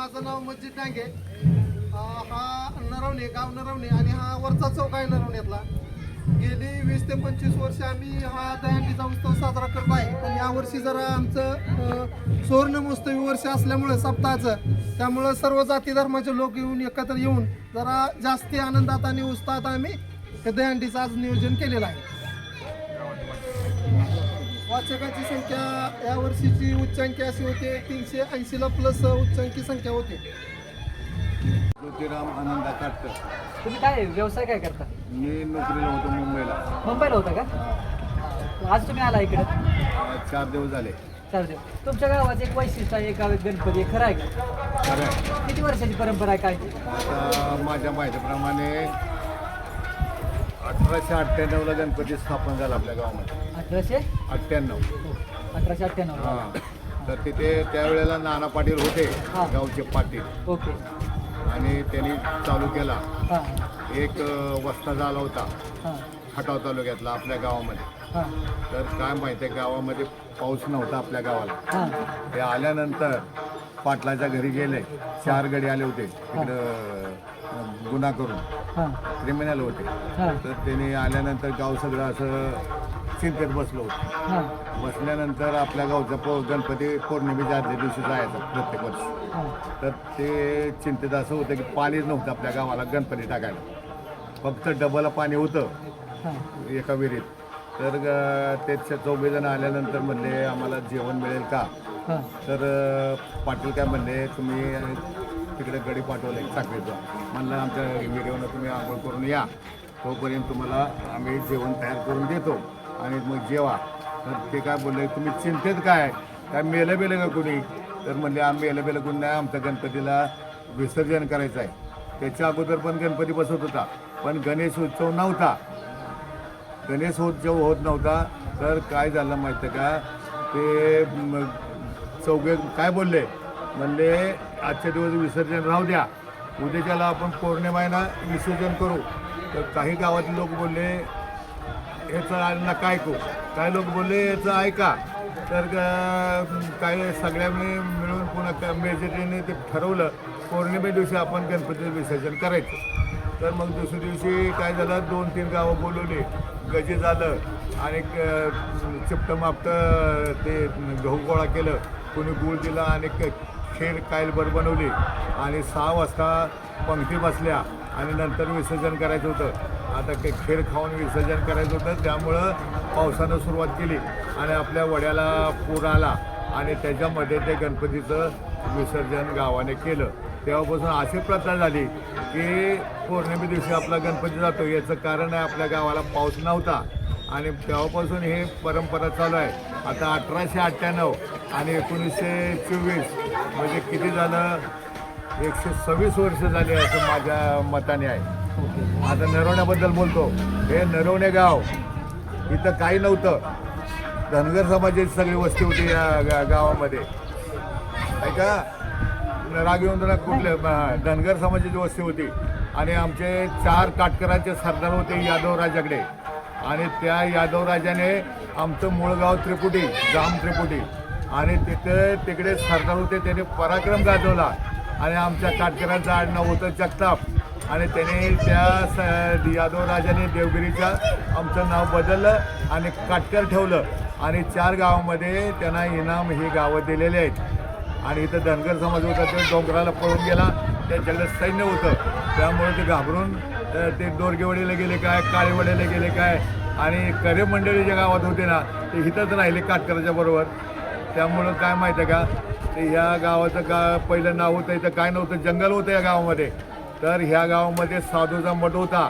माझं नाव मस्जिद डांगे. हा नरवणे, गाव नरवणे आणि हा वरचा चौक आहे नरवण्यातला. गेली 20 ते 25 वर्ष आम्ही हा दहीहंडीचा उत्सव साजरा करत आहे. पण यावर्षी जरा आमचं सुवर्ण महोत्सवी वर्ष असल्यामुळे सप्ताहाचं, त्यामुळं सर्व जाती धर्माचे लोक एकत्र येऊन जरा जास्ती आनंदात आणि उत्साहात आम्ही हे दहीहंडीचं आज नियोजन केलेलं आहे. वाचकांची संख्या या वर्षीची उच्चांकी अशी होते 380ला प्लस उच्चांकी संख्या होते. ज्योतिराम आनंदा काटकर. तुम्ही काय व्यवसाय काय करता? मी नोकरीला होतो मुंबईला. मुंबईला होता का? आज तुम्ही आला इकडे? 4 दिवस झाले. 4 दिवस. तुमच्या गावाचं एक वैशिष्ट्य आहे, एक गावात गणपती आहे, खरं आहे का? खरं आहे. किती वर्षाची परंपरा आहे काय? आता माझ्या माहितीप्रमाणे 1898ला गणपती स्थापन झाला आपल्या गावामध्ये. 1898. 1898. हां. तर तिथे त्यावेळेला नाना पाटील होते, हां. गावचे पाटील. ओके. आणि त्यांनी चालू केला. हां एक वस्ता झाला होता हां खटाव तालुक्यातला आपल्या गावामध्ये. हां तर काय माहिती आहे, गावामध्ये पाऊस नव्हता आपल्या गावाला. हां ते आल्यानंतर पाटलाच्या घरी गेले. 4 गडी आले होते तिकडं गुन्हा करून, हां क्रिमिनल होते. हां तर त्यांनी आल्यानंतर गाव सगळं असं चिंतेत बसलं होतं. हां बसल्यानंतर आपल्या गावचा गणपती पौर्णिमेच्या आदल्या दिवशी जायचा प्रत्येक वर्षी. हां तर ते चिंतेत असं होतं की पाणीच नव्हतं आपल्या गावाला गणपती टाकायला. फक्त डबल पाणी होतं हां एका विहिरीत. तर त्याच्या 4 जण आल्यानंतर म्हणले आम्हाला जेवण मिळेल का? हां तर पाटील काय म्हणले, तुम्ही तिकडे गडी पाठवले साखरेचं. म्हणलं आमच्या विहिरीवरून तुम्ही आंघोळ करून या, तोपर्यंत तुम्हाला आम्ही जेवण तयार करून देतो आणि मग जेवा. तर ते काय बोलले, तुम्ही चिंतेत काय मेलं बेलं का कोणी? तर म्हणले आम्ही मेलं बेलं कोणी नाही, आमच्या गणपतीला विसर्जन करायचं आहे. त्याच्या अगोदर पण गणपती बसत होता, पण गणेश उत्सव नव्हता. गणेश उत्सव होत नव्हता. तर काय झालं माहिती का, ते चौघे काय बोलले, म्हणले आजच्या दिवस विसर्जन राहू द्या, उद्याच्याला आपण पौर्णिमा आहे ना विसर्जन करू. तर काही गावातले लोक बोलले याचं नका ऐकू. काही लोक बोलले याचं ऐका. तर काही सगळ्यांनी मिळून पुन्हा मेजॉरिटीने ते ठरवलं पौर्णिमे दिवशी आपण गणपतीचं विसर्जन करायचं. तर मग दुसऱ्या दिवशी काय झालं, 2-3 गावं बोलवली, गजे झालं आणि चिपटं मापटं ते गहू गोळा केलं, कोणी गूळ दिला आणि खीर कायलभर बनवली आणि 6 वाजता पंक्ती बसल्या आणि नंतर विसर्जन करायचं होतं. आता ते खीर खाऊन विसर्जन करायचं होतं, त्यामुळं पावसानं सुरुवात केली आणि आपल्या वड्याला पूर आला आणि त्याच्यामध्ये ते गणपतीचं विसर्जन गावाने केलं. तेव्हापासून अशी प्रथा झाली की पौर्णिमे दिवशी आपला गणपती जातो. याचं कारण आहे आपल्या गावाला पाऊस नव्हता आणि तेव्हापासून हे परंपरा चालू आहे. आता 1898 आणि 1924 म्हणजे किती झालं, 126 वर्ष झाली असं माझ्या मताने आहे. आता नरवण्याबद्दल बोलतो. हे नरवणे गाव, इथं काही नव्हतं. धनगर समाजाची सगळी वस्ती होती या गावामध्ये. ऐका, राग येऊन जरा कुठले धनगर समाजाची वस्ती होती आणि आमचे 4 काटकरांचे सरदार होते यादव राजाकडे. आणि त्या यादव राजाने आमचं मूळ गाव त्रिपुटी, जाम त्रिपुटी, आणि तिकडे सरदार होते. त्याने पराक्रम गाजवला आणि आमच्या काटकरांचं आडनाव होतं जगताप. आणि त्याने त्या यादव राजाने देवगिरीच्या आमचं नाव बदललं आणि काटकर ठेवलं आणि 4 गावामध्ये त्यांना इनाम ही गावं दिलेले आहेत. आणि इथं धनगर समाज होता, तो डोंगराला पळून गेला, त्यांच्याकडे सैन्य होतं, त्यामुळे ते घाबरून ते दोरगेवाडीला गेले काय, काळेवाडीला गेले काय, आणि करे मंडळीच्या गावात होते ना ते इथंच राहिले काटकराच्या बरोबर. त्यामुळं काय माहिती आहे का, ते ह्या गावाचं पहिलं नाव होतं, इथं काय नव्हतं, जंगल होतं या गावामध्ये. तर ह्या गावामध्ये साधूचा मठ होता.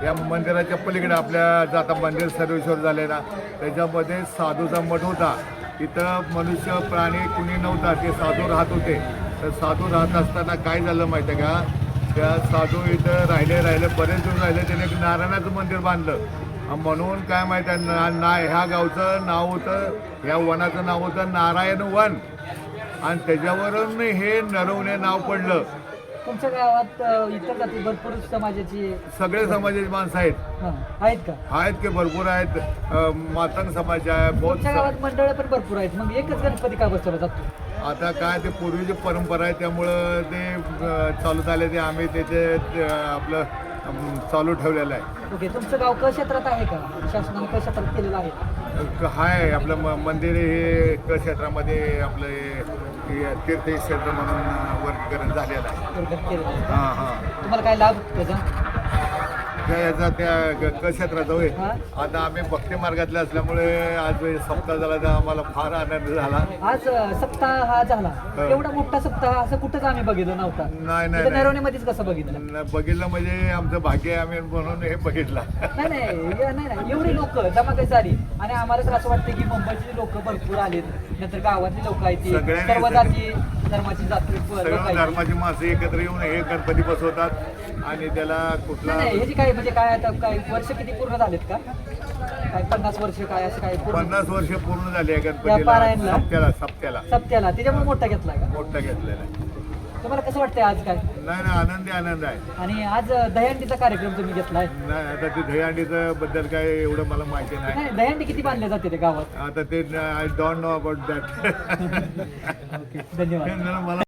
या मंदिराच्या पलीकडे आपल्या जाता मंदिर सर्वेश्वर झाले ना, त्याच्यामध्ये साधूचा मठ होता. इथं मनुष्य प्राणी कुणी नव्हता, ते साधू राहत होते. तर साधू राहत असताना काय झालं माहिती आहे का, त्या साधू इथं राहिले बरेच दिवस राहिले. त्याने एक नारायणाचं मंदिर बांधलं म्हणून काय माहिती आहे, ह्या गावचं नाव होतं, ह्या वनाचं नाव होतं नारायण वन आणि त्याच्यावरून हे नरवणे नाव पडलं. तुमच्या गावात इतर जाती भरपूर समाजाची, सगळे समाजाची माणसं आहेत. आहेत का? आहेत की भरपूर आहेत. मातंग समाज आहे, बौद्ध तुमच्या गावात मंडळ पण भरपूर आहेत, मग एकच गणपती का बसवला जातो? आता काय ते पूर्वीची परंपरा आहे त्यामुळं ते चालू झाले ते आम्ही त्याचे आपलं चालू ठेवलेलं आहे. ओके, तुमचं गाव क क्षेत्रात आहे का? शासनाने क क्षेत्रात केलेलं आहे? हाय आपलं मंदिर हे क्षेत्रामध्ये आपलं हे तीर्थक्षेत्र म्हणून वर्गीकरण झालेलं आहे. वर्गात केलेलं आहे का? हां हां तुम्हाला काय लाभ त्याचा? याचा त्या क्षेत्राचा होय. हा? आता आम्ही भक्ती मार्गातले असल्यामुळे आज सप्ताह झाला तर आम्हाला फार आनंद झाला. आज सप्ताह हा झाला. हो. एवढा मोठा सप्ताह असं कुठंच आम्ही बघितलं नव्हता. नाही नाही इथं नाही. नरवणेमध्येच कसं बघितलं? बघितलं म्हणजे आमचं भाग्य आहे आम्ही म्हणून हे बघितलं. नाही नाही एवढी लोक जमा कशी झाली आणि आम्हाला तर असं वाटतं की मुंबईची लोक भरपूर आलेत, नंतर गावातली लोक आहेत ती सगळ्यांनी- सर्व जाती धर्माची जाती लोक सर्व आहेत. धर्माची माणसं एकत्र येऊन हे गणपती बसवतात आणि त्याला कुठला नाही ह्याची काय म्हणजे काय आता काय वर्ष किती पूर्ण झालेत का? काय 50 वर्ष काय असं काय पूर्ण 50 वर्ष पूर्ण झाली आहे या गणपतीला. पारायणला? सप्त्याला सप्त्याला त्याच्यामुळे मोठा घेतलाय का? मोठा घेतलेला आहे. तुम्हाला कसं वाटतंय आज काय? नाही नाही आनंद आहे. आणि आज दहीहंडीचा कार्यक्रम तुम्ही घेतलाय. नाही आता ते दहीहंडीचं बद्दल काय एवढं मला माहिती नाही. नाही दहीहंडी किती बांधल्या जाते ते गावात? आता ते I don't know about that. Okay धन्यवाद. मला